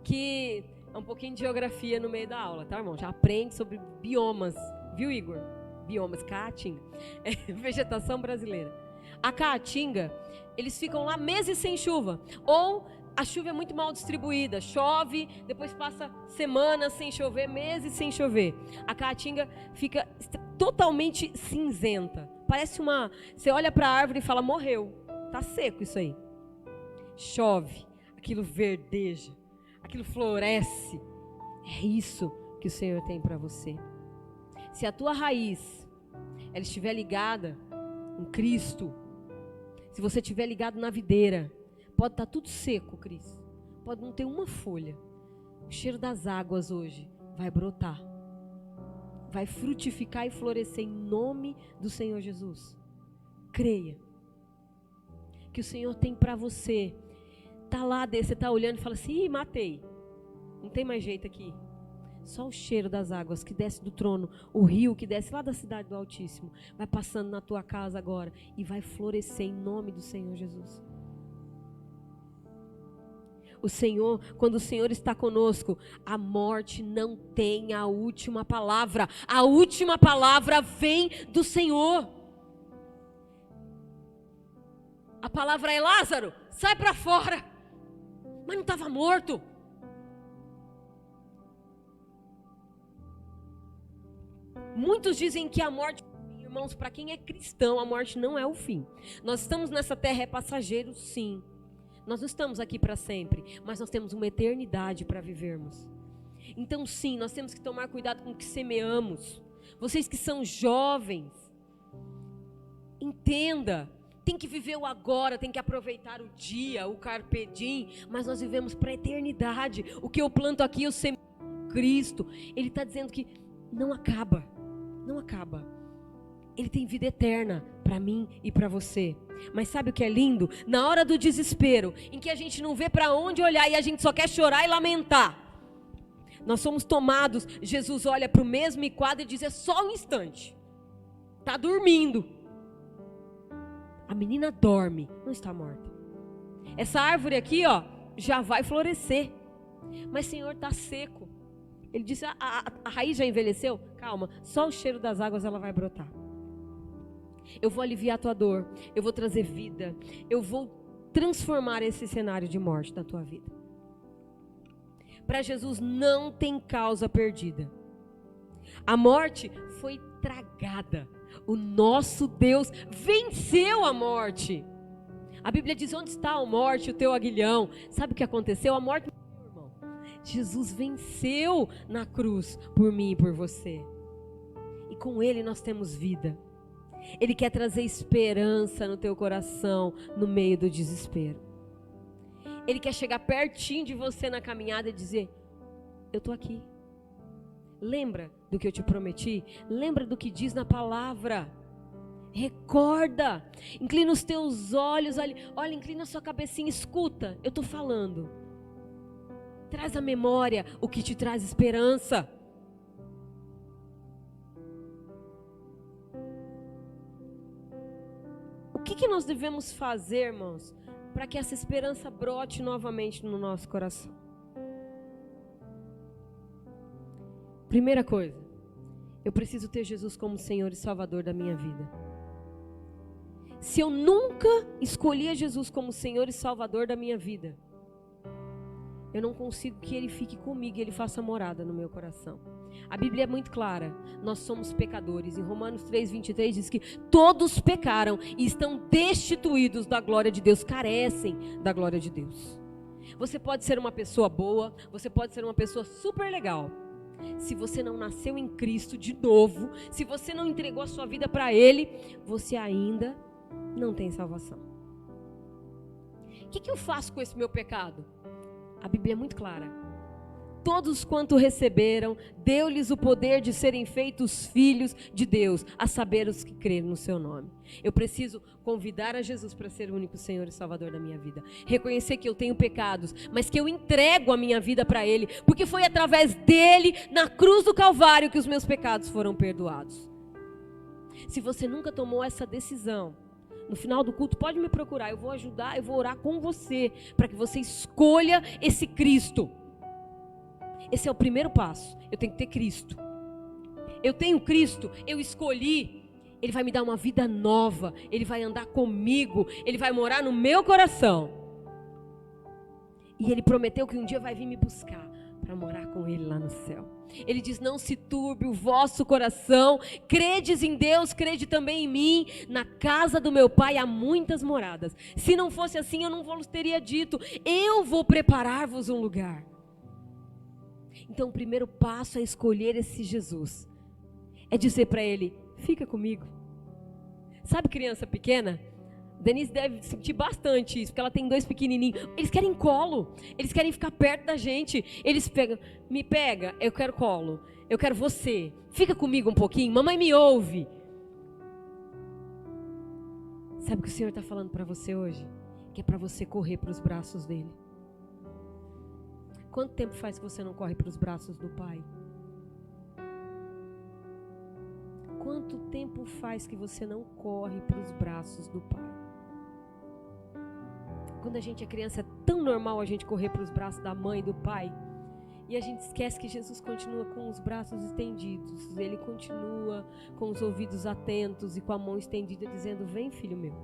que é um pouquinho de geografia no meio da aula, tá, irmão? Já aprende sobre biomas, viu, Igor? Biomas, caatinga. É vegetação brasileira. A caatinga, eles ficam lá meses sem chuva. Ou a chuva é muito mal distribuída. Chove, depois passa semanas sem chover, meses sem chover. A caatinga fica totalmente cinzenta. Parece uma... Você olha para a árvore e fala: morreu. Tá seco isso aí. Chove, aquilo verdeja, aquilo floresce. É isso que o Senhor tem para você. Se a tua raiz ela estiver ligada em Cristo, se você estiver ligado na videira, pode estar tudo seco, Cris, pode não ter uma folha. O cheiro das águas hoje vai brotar, vai frutificar e florescer em nome do Senhor Jesus. Creia que o Senhor tem para você. Tá lá, você tá olhando e fala assim: ih, matei, não tem mais jeito aqui. Só o cheiro das águas que desce do trono, o rio que desce lá da cidade do Altíssimo, vai passando na tua casa agora e vai florescer em nome do Senhor Jesus. O Senhor, quando o Senhor está conosco, a morte não tem a última palavra. A última palavra vem do Senhor. A palavra é: Lázaro, sai para fora. Mas não estava morto. Muitos dizem que a morte, irmãos, para quem é cristão, a morte não é o fim. Nós estamos nessa terra, é passageiro, sim. Nós não estamos aqui para sempre, mas nós temos uma eternidade para vivermos. Então sim, nós temos que tomar cuidado com o que semeamos. Vocês que são jovens, entenda, tem que viver o agora, tem que aproveitar o dia, o carpe diem, mas nós vivemos para a eternidade. O que eu planto aqui, eu semeio em Cristo. Ele está dizendo que não acaba, não acaba. Ele tem vida eterna para mim e para você. Mas sabe o que é lindo? Na hora do desespero, em que a gente não vê para onde olhar e a gente só quer chorar e lamentar, nós somos tomados. Jesus olha para o mesmo quadro e diz: é só um instante, está dormindo. A menina dorme, não está morta. Essa árvore aqui, ó, já vai florescer, mas Senhor, está seco. Ele disse: a raiz já envelheceu? Calma, só o cheiro das águas ela vai brotar. Eu vou aliviar a tua dor, eu vou trazer vida, eu vou transformar esse cenário de morte da tua vida. Para Jesus não tem causa perdida. A morte foi tragada. O nosso Deus venceu a morte. A Bíblia diz: onde está a morte, o teu aguilhão? Sabe o que aconteceu? A morte, irmão, Jesus venceu na cruz por mim e por você. E com Ele nós temos vida. Ele quer trazer esperança no teu coração, no meio do desespero. Ele quer chegar pertinho de você na caminhada e dizer: eu estou aqui. Lembra do que eu te prometi? Lembra do que diz na palavra? Recorda. Inclina os teus olhos ali. Olha, inclina a sua cabecinha, escuta. Eu estou falando. Traz à memória o que te traz esperança. O que nós devemos fazer, irmãos, para que essa esperança brote novamente no nosso coração? Primeira coisa, eu preciso ter Jesus como Senhor e Salvador da minha vida. Se eu nunca escolhi Jesus como Senhor e Salvador da minha vida, eu não consigo que Ele fique comigo e Ele faça morada no meu coração. A Bíblia é muito clara, nós somos pecadores. Em Romanos 3:23 diz que todos pecaram e estão destituídos da glória de Deus, carecem da glória de Deus. Você pode ser uma pessoa boa, você pode ser uma pessoa super legal. Se você não nasceu em Cristo de novo, se você não entregou a sua vida para Ele, você ainda não tem salvação. O que eu faço com esse meu pecado? A Bíblia é muito clara. Todos quanto receberam, deu-lhes o poder de serem feitos filhos de Deus, a saber os que creram no seu nome. Eu preciso convidar a Jesus para ser o único Senhor e Salvador da minha vida. Reconhecer que eu tenho pecados, mas que eu entrego a minha vida para Ele, porque foi através dEle, na cruz do Calvário, que os meus pecados foram perdoados. Se você nunca tomou essa decisão, no final do culto pode me procurar, eu vou ajudar, eu vou orar com você, para que você escolha esse Cristo. Esse é o primeiro passo. Eu tenho que ter Cristo. Eu tenho Cristo, eu escolhi. Ele vai me dar uma vida nova. Ele vai andar comigo. Ele vai morar no meu coração. E Ele prometeu que um dia vai vir me buscar para morar com Ele lá no céu. Ele diz: não se turbe o vosso coração. Credes em Deus, crede também em mim. Na casa do meu Pai há muitas moradas. Se não fosse assim, eu não vos teria dito: eu vou preparar-vos um lugar. Então o primeiro passo é escolher esse Jesus. É dizer para Ele: fica comigo. Sabe criança pequena? Denise deve sentir bastante isso, porque ela tem 2 pequenininhos. Eles querem colo, eles querem ficar perto da gente. Eles pegam, me pega, eu quero colo, eu quero você. Fica comigo um pouquinho, mamãe me ouve. Sabe o que o Senhor está falando para você hoje? Que é para você correr para os braços dEle. Quanto tempo faz que você não corre para os braços do Pai? Quanto tempo faz que você não corre para os braços do Pai? Quando a gente é criança, é tão normal a gente correr para os braços da mãe e do pai. E a gente esquece que Jesus continua com os braços estendidos. Ele continua com os ouvidos atentos e com a mão estendida, dizendo: vem, filho meu.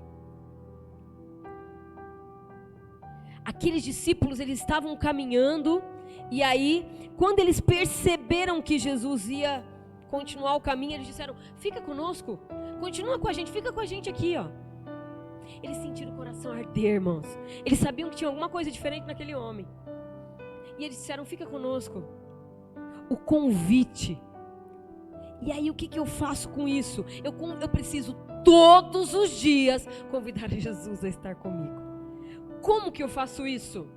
Aqueles discípulos, eles estavam caminhando, e aí, quando eles perceberam que Jesus ia continuar o caminho, eles disseram: fica conosco, continua com a gente, fica com a gente aqui, ó. Eles sentiram o coração arder, irmãos. Eles sabiam que tinha alguma coisa diferente naquele homem. E eles disseram: fica conosco. O convite. E aí, o que eu faço com isso? Eu preciso todos os dias convidar Jesus a estar comigo. Como que eu faço isso?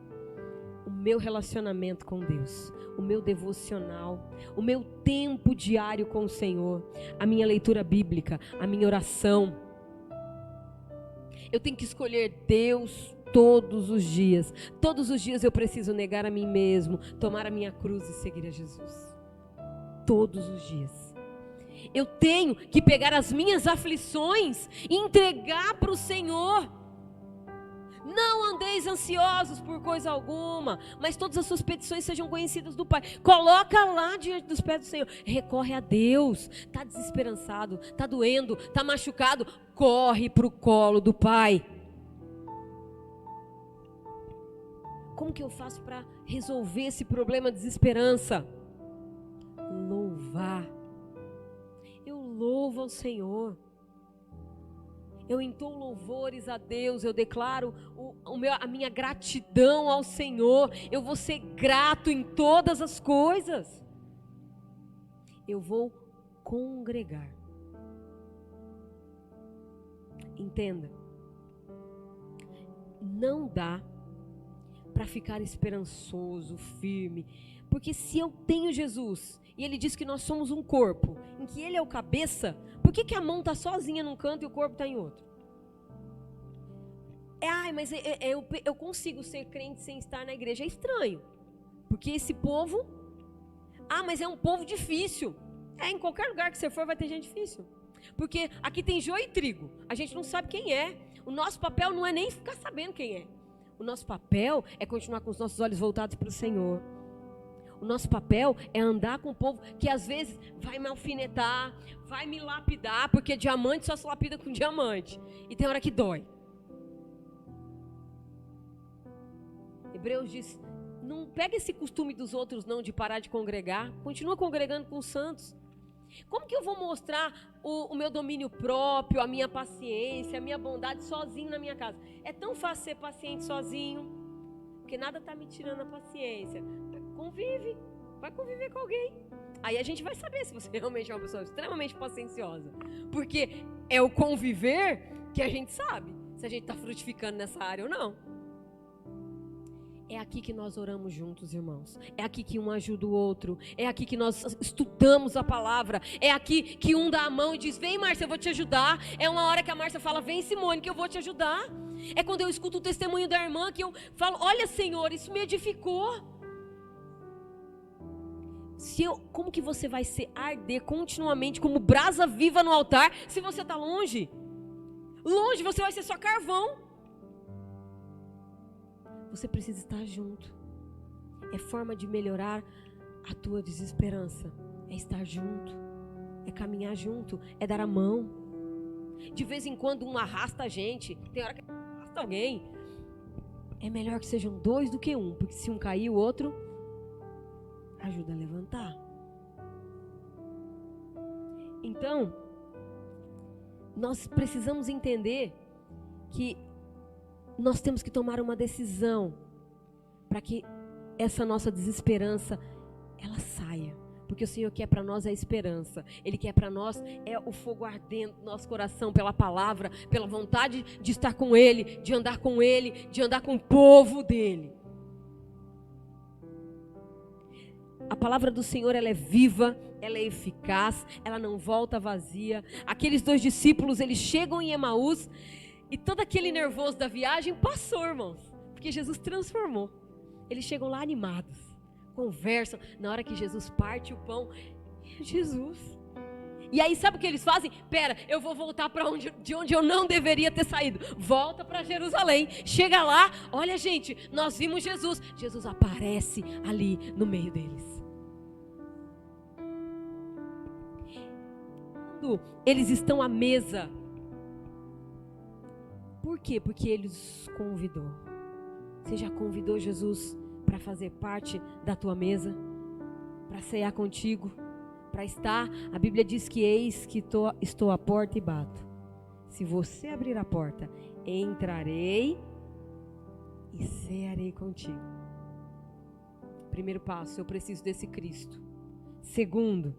O meu relacionamento com Deus, o meu devocional, o meu tempo diário com o Senhor, a minha leitura bíblica, a minha oração. Eu tenho que escolher Deus todos os dias. Todos os dias eu preciso negar a mim mesmo, tomar a minha cruz e seguir a Jesus. Todos os dias. Eu tenho que pegar as minhas aflições e entregar para o Senhor. Não andeis ansiosos por coisa alguma, mas todas as suas petições sejam conhecidas do Pai. Coloca lá diante dos pés do Senhor. Recorre a Deus. Está desesperançado, está doendo, está machucado. Corre para o colo do Pai. Como que eu faço para resolver esse problema de desesperança? Louvar. Eu louvo ao Senhor. Eu entoo louvores a Deus, eu declaro a minha gratidão ao Senhor. Eu vou ser grato em todas as coisas. Eu vou congregar. Entenda, não dá para ficar esperançoso, firme, porque se eu tenho Jesus, e ele diz que nós somos um corpo, em que ele é o cabeça, por que a mão está sozinha num canto e o corpo está em outro? Mas eu consigo ser crente sem estar na igreja, é estranho, porque esse povo, mas é um povo difícil, em qualquer lugar que você for vai ter gente difícil, porque aqui tem joio e trigo, a gente não sabe quem é, o nosso papel não é nem ficar sabendo quem é, o nosso papel é continuar com os nossos olhos voltados para o Senhor. O nosso papel é andar com o povo que às vezes vai me alfinetar, vai me lapidar, porque diamante só se lapida com diamante. E tem hora que dói. Hebreus diz, não pega esse costume dos outros não de parar de congregar, continua congregando com os santos. Como que eu vou mostrar o meu domínio próprio, a minha paciência, a minha bondade sozinho na minha casa? É tão fácil ser paciente sozinho, porque nada está me tirando a paciência. Convive, vai conviver com alguém. Aí a gente vai saber se você realmente é uma pessoa extremamente pacienciosa. Porque é o conviver que a gente sabe se a gente está frutificando nessa área ou não. É aqui que nós oramos juntos, irmãos. É aqui que um ajuda o outro. É aqui que nós estudamos a palavra. É aqui que um dá a mão e diz, vem Márcia, eu vou te ajudar. É uma hora que a Márcia fala, vem Simone, que eu vou te ajudar. É quando eu escuto o testemunho da irmã que eu falo, olha Senhor, isso me edificou. Como que você vai arder continuamente como brasa viva no altar se você está longe? Longe, você vai ser só carvão. Você precisa estar junto. É forma de melhorar a tua desesperança. É estar junto. É caminhar junto. É dar a mão. De vez em quando um arrasta a gente. Tem hora que arrasta alguém. É melhor que sejam dois do que um. Porque se um cair, o outro ajuda a levantar. Então, nós precisamos entender que nós temos que tomar uma decisão para que essa nossa desesperança ela saia, porque o Senhor quer para nós a esperança. Ele quer para nós o fogo ardendo no nosso coração pela palavra, pela vontade de estar com Ele, de andar com Ele, de andar com o povo dele. A palavra do Senhor, ela é viva, ela é eficaz, ela não volta vazia. Aqueles 2 discípulos, eles chegam em Emaús e todo aquele nervoso da viagem passou, irmãos, porque Jesus transformou. Eles chegam lá animados, conversam. Na hora que Jesus parte o pão, é Jesus. E aí sabe o que eles fazem? Pera, eu vou voltar para de onde eu não deveria ter saído. Volta para Jerusalém. Chega lá, olha gente, nós vimos Jesus. Jesus aparece ali no meio deles. Quando eles estão à mesa, por quê? Porque Ele os convidou. Você já convidou Jesus para fazer parte da tua mesa? Para cear contigo? Para estar? A Bíblia diz que eis que estou à porta e bato. Se você abrir a porta, entrarei e cearei contigo. Primeiro passo, eu preciso desse Cristo. Segundo,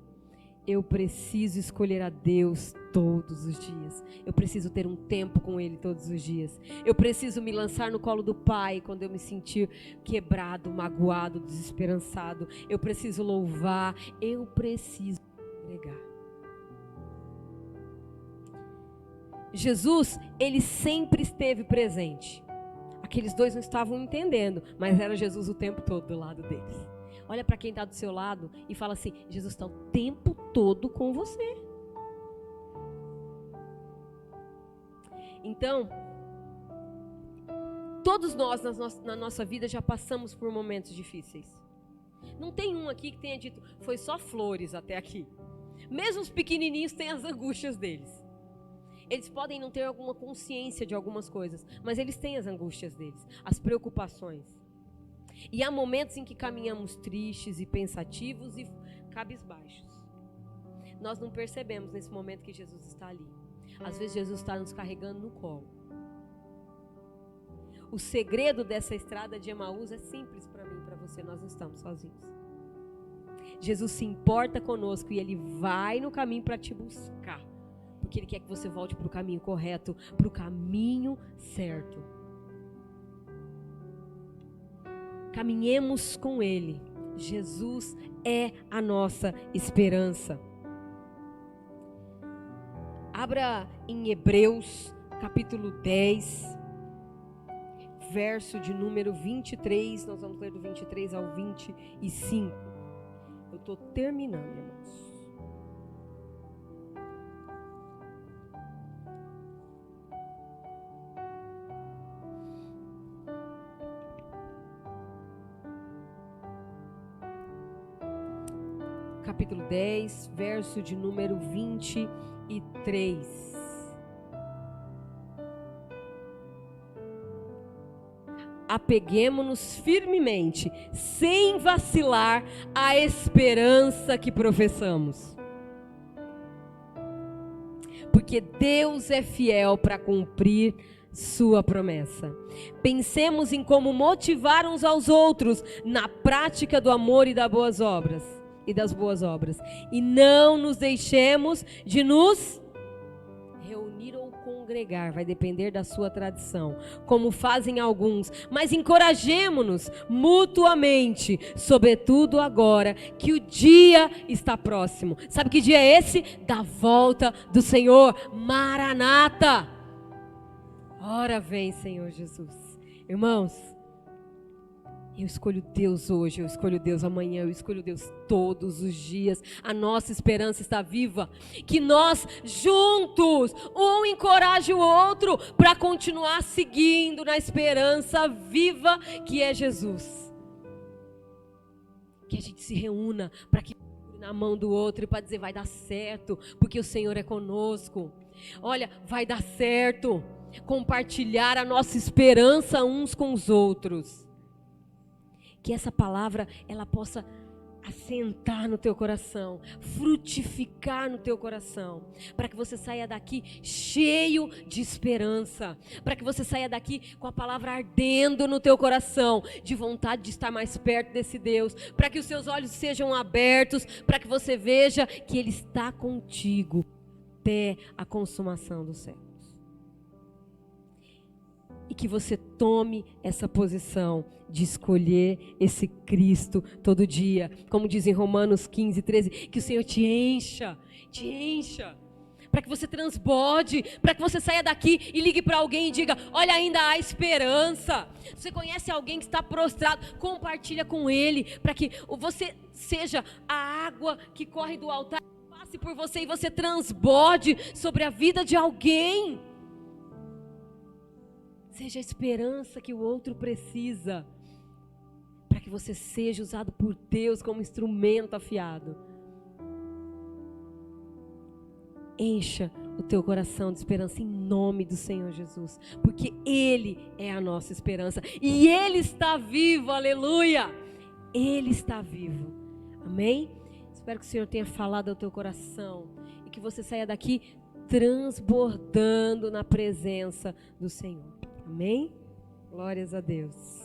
eu preciso escolher a Deus todos os dias. Eu preciso ter um tempo com Ele todos os dias. Eu preciso me lançar no colo do Pai quando eu me sentir quebrado, magoado, desesperançado. Eu preciso louvar. Eu preciso pregar. Jesus, Ele sempre esteve presente. Aqueles 2 não estavam entendendo, mas era Jesus o tempo todo do lado deles. Olha para quem está do seu lado e fala assim, Jesus está o tempo todo com você. Então, todos nós na nossa vida já passamos por momentos difíceis. Não tem um aqui que tenha dito, foi só flores até aqui. Mesmo os pequenininhos têm as angústias deles. Eles podem não ter alguma consciência de algumas coisas, mas eles têm as angústias deles, as preocupações. E há momentos em que caminhamos tristes e pensativos e cabisbaixos. Nós não percebemos nesse momento que Jesus está ali. Às vezes Jesus está nos carregando no colo. O segredo dessa estrada de Emaús é simples para mim e para você. Nós não estamos sozinhos. Jesus se importa conosco e Ele vai no caminho para te buscar. porque Ele quer que você volte para o caminho correto, para o caminho certo. Caminhemos com Ele. Jesus é a nossa esperança. Abra em Hebreus, capítulo 10, verso de número 23. Nós vamos ler do 23 ao 25. Eu estou terminando, irmãos. Capítulo 10, verso de número 23. Apeguemo-nos firmemente, sem vacilar, à esperança que professamos. Porque Deus é fiel para cumprir sua promessa. Pensemos em como motivar uns aos outros na prática do amor e das boas obras. E não nos deixemos de nos reunir ou congregar, vai depender da sua tradição, como fazem alguns, mas encorajemo-nos mutuamente, sobretudo agora que o dia está próximo. Sabe que dia é esse? Da volta do Senhor. Maranata! Ora vem, Senhor Jesus. Irmãos, eu escolho Deus hoje, eu escolho Deus amanhã, eu escolho Deus todos os dias. A nossa esperança está viva. Que nós juntos, um encoraje o outro para continuar seguindo na esperança viva que é Jesus. Que a gente se reúna para que na mão do outro e para dizer vai dar certo, porque o Senhor é conosco. Olha, vai dar certo. Compartilhar a nossa esperança uns com os outros. Que essa palavra, ela possa assentar no teu coração, frutificar no teu coração, para que você saia daqui cheio de esperança, para que você saia daqui com a palavra ardendo no teu coração, de vontade de estar mais perto desse Deus, para que os seus olhos sejam abertos, para que você veja que Ele está contigo até a consumação dos séculos. E que você tome essa posição de escolher esse Cristo todo dia. Como diz em Romanos 15, 13, que o Senhor te encha, para que você transborde, para que você saia daqui e ligue para alguém e diga, olha, ainda há esperança. Você conhece alguém que está prostrado, compartilha com ele, para que você seja a água que corre do altar, passe por você e você transborde sobre a vida de alguém. Seja a esperança que o outro precisa, para que você seja usado por Deus como instrumento afiado. Encha o teu coração de esperança em nome do Senhor Jesus, porque Ele é a nossa esperança e Ele está vivo, aleluia! Ele está vivo, amém? Espero que o Senhor tenha falado ao teu coração e que você saia daqui transbordando na presença do Senhor. Amém? Glórias a Deus.